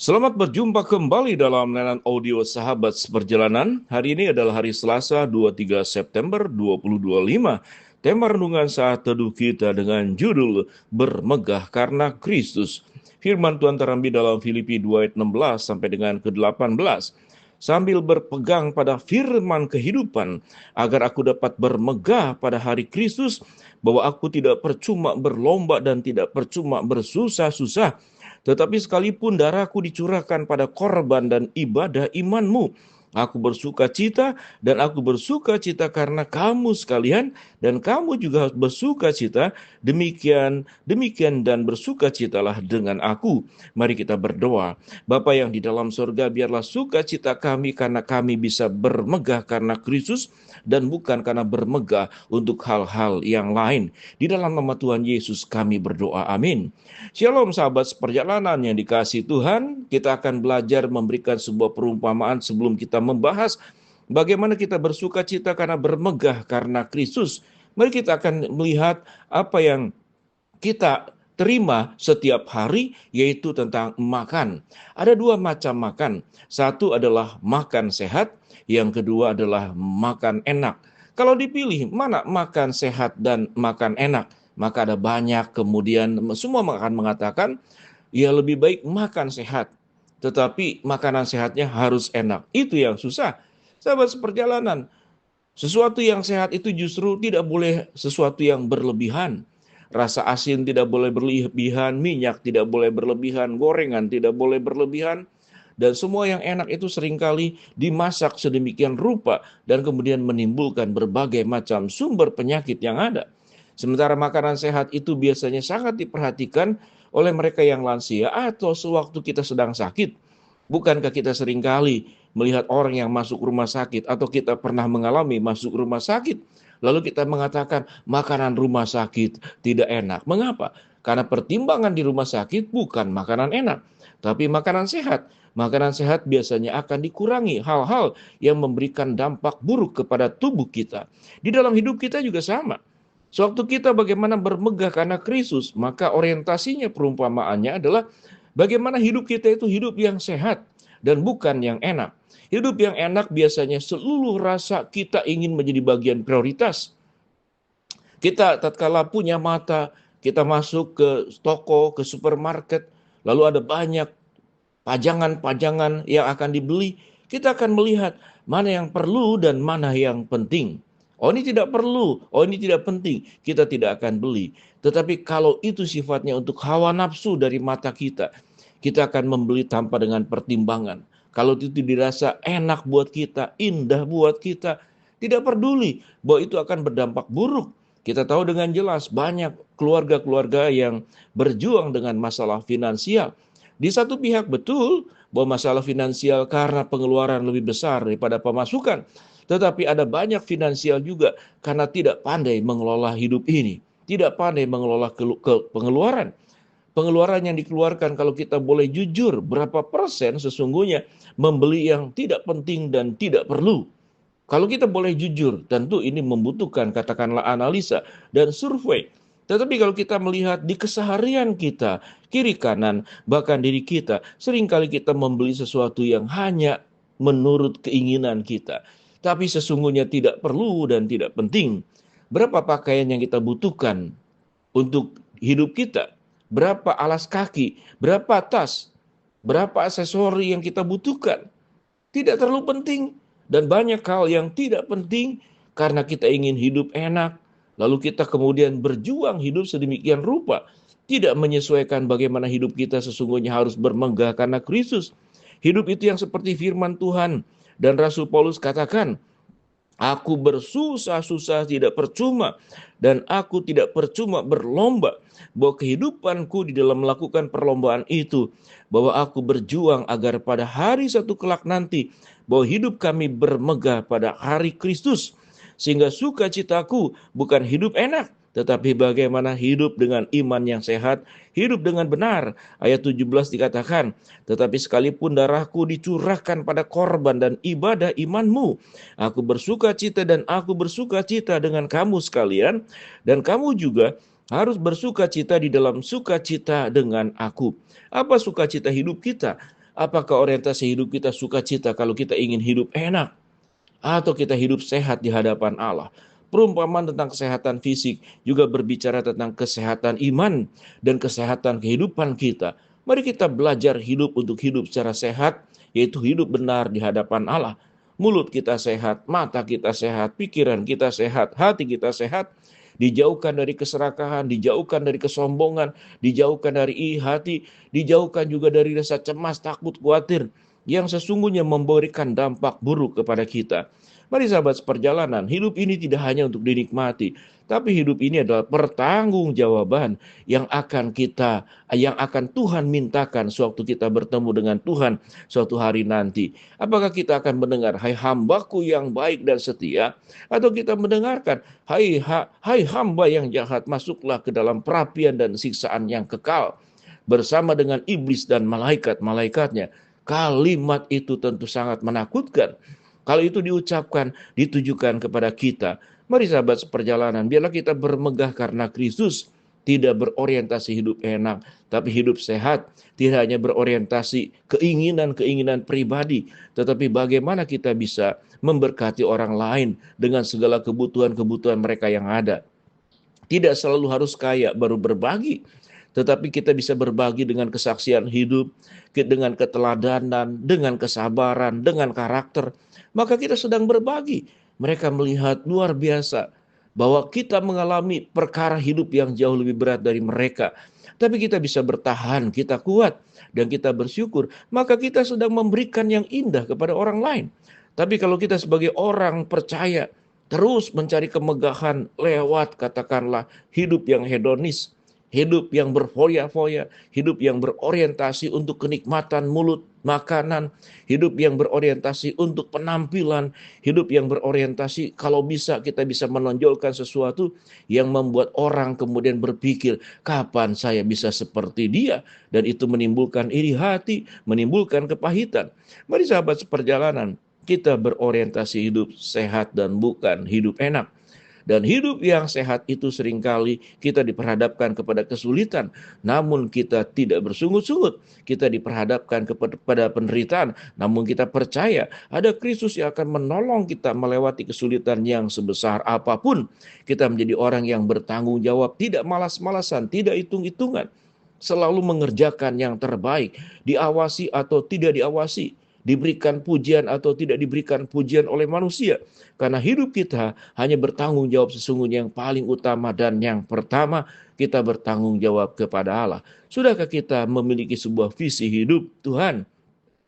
Selamat berjumpa kembali dalam layanan audio Sahabat Seperjalanan. Hari ini adalah hari Selasa 23 September 2025. Tema renungan saat teduh kita dengan judul Bermegah karena Kristus. Firman Tuhan terambil dalam Filipi 2 ayat 16 sampai dengan ke-18. Sambil berpegang pada firman kehidupan, agar aku dapat bermegah pada hari Kristus, bahwa aku tidak percuma berlomba dan tidak percuma bersusah-susah, tetapi sekalipun darahku dicurahkan pada korban dan ibadah imanmu, aku bersuka cita dan aku bersuka cita karena kamu sekalian, dan kamu juga harus bersuka cita. Demikian dan bersuka citalah dengan aku. Mari kita berdoa. Bapa yang di dalam surga, biarlah sukacita kami karena kami bisa bermegah karena Kristus dan bukan karena bermegah untuk hal-hal yang lain. Di dalam nama Tuhan Yesus kami berdoa. Amin. Shalom sahabat seperjalanan yang dikasihi Tuhan. Kita akan belajar memberikan sebuah perumpamaan sebelum kita membahas bagaimana kita bersuka cita karena bermegah karena Kristus. Mari kita akan melihat apa yang kita terima setiap hari, yaitu tentang makan. Ada dua macam makan. Satu adalah makan sehat, yang kedua adalah makan enak. Kalau dipilih mana makan sehat dan makan enak, maka ada banyak kemudian semua akan mengatakan ya lebih baik makan sehat. Tetapi makanan sehatnya harus enak. Itu yang susah. Sahabat seperjalanan, sesuatu yang sehat itu justru tidak boleh sesuatu yang berlebihan. Rasa asin tidak boleh berlebihan, minyak tidak boleh berlebihan, gorengan tidak boleh berlebihan. Dan semua yang enak itu seringkali dimasak sedemikian rupa dan kemudian menimbulkan berbagai macam sumber penyakit yang ada. Sementara makanan sehat itu biasanya sangat diperhatikan oleh mereka yang lansia atau sewaktu kita sedang sakit. Bukankah kita seringkali melihat orang yang masuk rumah sakit atau kita pernah mengalami masuk rumah sakit, lalu kita mengatakan makanan rumah sakit tidak enak. Mengapa? Karena pertimbangan di rumah sakit bukan makanan enak, tapi makanan sehat. Makanan sehat biasanya akan dikurangi hal-hal yang memberikan dampak buruk kepada tubuh kita. Di dalam hidup kita juga sama. Sewaktu kita bagaimana bermegah karena Kristus, maka orientasinya perumpamaannya adalah bagaimana hidup kita itu hidup yang sehat dan bukan yang enak. Hidup yang enak biasanya seluruh rasa kita ingin menjadi bagian prioritas. Kita tatkala punya mata, kita masuk ke toko, ke supermarket, lalu ada banyak pajangan-pajangan yang akan dibeli, kita akan melihat mana yang perlu dan mana yang penting. Oh ini tidak perlu, oh ini tidak penting, kita tidak akan beli. Tetapi kalau itu sifatnya untuk hawa nafsu dari mata kita akan membeli tanpa dengan pertimbangan. Kalau itu dirasa enak buat kita, indah buat kita, tidak peduli bahwa itu akan berdampak buruk. Kita tahu dengan jelas banyak keluarga-keluarga yang berjuang dengan masalah finansial. Di satu pihak betul bahwa masalah finansial karena pengeluaran lebih besar daripada pemasukan. Tetapi ada banyak finansial juga karena tidak pandai mengelola hidup ini. Tidak pandai mengelola pengeluaran. Pengeluaran yang dikeluarkan kalau kita boleh jujur, berapa persen sesungguhnya membeli yang tidak penting dan tidak perlu. Kalau kita boleh jujur, tentu ini membutuhkan katakanlah analisa dan survei. Tetapi kalau kita melihat di keseharian kita, kiri kanan, bahkan diri kita, seringkali kita membeli sesuatu yang hanya menurut keinginan kita. Tapi sesungguhnya tidak perlu dan tidak penting. Berapa pakaian yang kita butuhkan untuk hidup kita? Berapa alas kaki? Berapa tas? Berapa aksesori yang kita butuhkan? Tidak terlalu penting. Dan banyak hal yang tidak penting karena kita ingin hidup enak. Lalu kita kemudian berjuang hidup sedemikian rupa. Tidak menyesuaikan bagaimana hidup kita sesungguhnya harus bermegah karena Kristus. Hidup itu yang seperti firman Tuhan. Dan Rasul Paulus katakan, aku bersusah-susah tidak percuma, dan aku tidak percuma berlomba. Bahwa kehidupanku di dalam melakukan perlombaan itu, bahwa aku berjuang agar pada hari satu kelak nanti, bahwa hidup kami bermegah pada hari Kristus. Sehingga sukacitaku bukan hidup enak, tetapi bagaimana hidup dengan iman yang sehat, hidup dengan benar. Ayat 17 dikatakan, tetapi sekalipun darahku dicurahkan pada korban dan ibadah imanmu, aku bersuka cita dan aku bersuka cita dengan kamu sekalian, dan kamu juga harus bersuka cita di dalam sukacita dengan aku. Apa sukacita hidup kita? Apakah orientasi hidup kita sukacita kalau kita ingin hidup enak? Atau kita hidup sehat di hadapan Allah? Perumpamaan tentang kesehatan fisik juga berbicara tentang kesehatan iman dan kesehatan kehidupan kita. Mari kita belajar hidup untuk hidup secara sehat, yaitu hidup benar di hadapan Allah. Mulut kita sehat, mata kita sehat, pikiran kita sehat, hati kita sehat. Dijauhkan dari keserakahan, dijauhkan dari kesombongan, dijauhkan dari iri hati, dijauhkan juga dari rasa cemas, takut, khawatir yang sesungguhnya memberikan dampak buruk kepada kita. Mari sahabat seperjalanan, hidup ini tidak hanya untuk dinikmati, tapi hidup ini adalah pertanggungjawaban yang akan Tuhan mintakan sewaktu kita bertemu dengan Tuhan suatu hari nanti. Apakah kita akan mendengar, hai hambaku yang baik dan setia, atau kita mendengarkan, hai hamba yang jahat, masuklah ke dalam perapian dan siksaan yang kekal bersama dengan iblis dan malaikat-malaikatnya. Kalimat itu tentu sangat menakutkan. Kalau itu diucapkan, ditujukan kepada kita. Mari sahabat seperjalanan, biarlah kita bermegah karena Kristus. Tidak berorientasi hidup enak, tapi hidup sehat. Tidak hanya berorientasi keinginan-keinginan pribadi, tetapi bagaimana kita bisa memberkati orang lain dengan segala kebutuhan-kebutuhan mereka yang ada. Tidak selalu harus kaya baru berbagi, tetapi kita bisa berbagi dengan kesaksian hidup, dengan keteladanan, dengan kesabaran, dengan karakter. Maka kita sedang berbagi. Mereka melihat luar biasa bahwa kita mengalami perkara hidup yang jauh lebih berat dari mereka. Tapi kita bisa bertahan, kita kuat, dan kita bersyukur. Maka kita sedang memberikan yang indah kepada orang lain. Tapi kalau kita sebagai orang percaya, terus mencari kemegahan lewat katakanlah hidup yang hedonis, hidup yang berfoya-foya, hidup yang berorientasi untuk kenikmatan mulut, makanan, hidup yang berorientasi untuk penampilan, hidup yang berorientasi kalau bisa kita bisa menonjolkan sesuatu yang membuat orang kemudian berpikir, kapan saya bisa seperti dia? Dan itu menimbulkan iri hati, menimbulkan kepahitan. Mari sahabat seperjalanan, kita berorientasi hidup sehat dan bukan hidup enak. Dan hidup yang sehat itu seringkali kita diperhadapkan kepada kesulitan. Namun kita tidak bersungut-sungut. Kita diperhadapkan kepada penderitaan. Namun kita percaya ada Kristus yang akan menolong kita melewati kesulitan yang sebesar apapun. Kita menjadi orang yang bertanggung jawab. Tidak malas-malasan, tidak hitung-hitungan. Selalu mengerjakan yang terbaik. Diawasi atau tidak diawasi. Diberikan pujian atau tidak diberikan pujian oleh manusia. Karena hidup kita hanya bertanggung jawab sesungguhnya yang paling utama dan yang pertama, kita bertanggung jawab kepada Allah. Sudahkah kita memiliki sebuah visi hidup? Tuhan,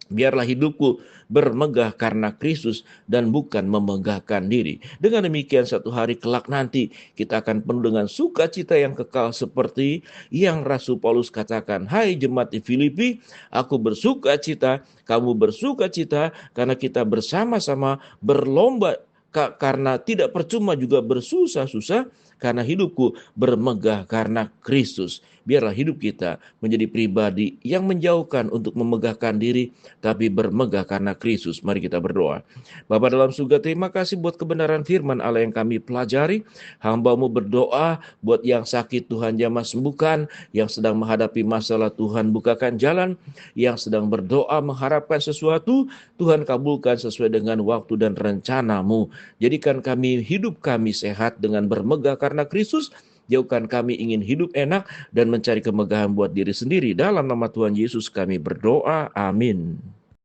biarlah hidupku bermegah karena Kristus dan bukan memegahkan diri. Dengan demikian satu hari kelak nanti kita akan penuh dengan sukacita yang kekal seperti yang Rasul Paulus katakan. Hai jemaat di Filipi, aku bersukacita, kamu bersukacita karena kita bersama-sama berlomba, karena tidak percuma juga bersusah-susah, karena hidupku bermegah karena Kristus. Biarlah hidup kita menjadi pribadi yang menjauhkan untuk memegahkan diri, tapi bermegah karena Kristus. Mari kita berdoa. Bapa dalam surga, terima kasih buat kebenaran firman Allah yang kami pelajari. Hamba-Mu berdoa buat yang sakit, Tuhan jamah sembuhkan, yang sedang menghadapi masalah, Tuhan bukakan jalan, yang sedang berdoa mengharapkan sesuatu, Tuhan kabulkan sesuai dengan waktu dan rencana-Mu. Jadikan hidup kami sehat dengan bermegah karena Kristus. Jauhkan kami ingin hidup enak dan mencari kemegahan buat diri sendiri. Dalam nama Tuhan Yesus kami berdoa. Amin.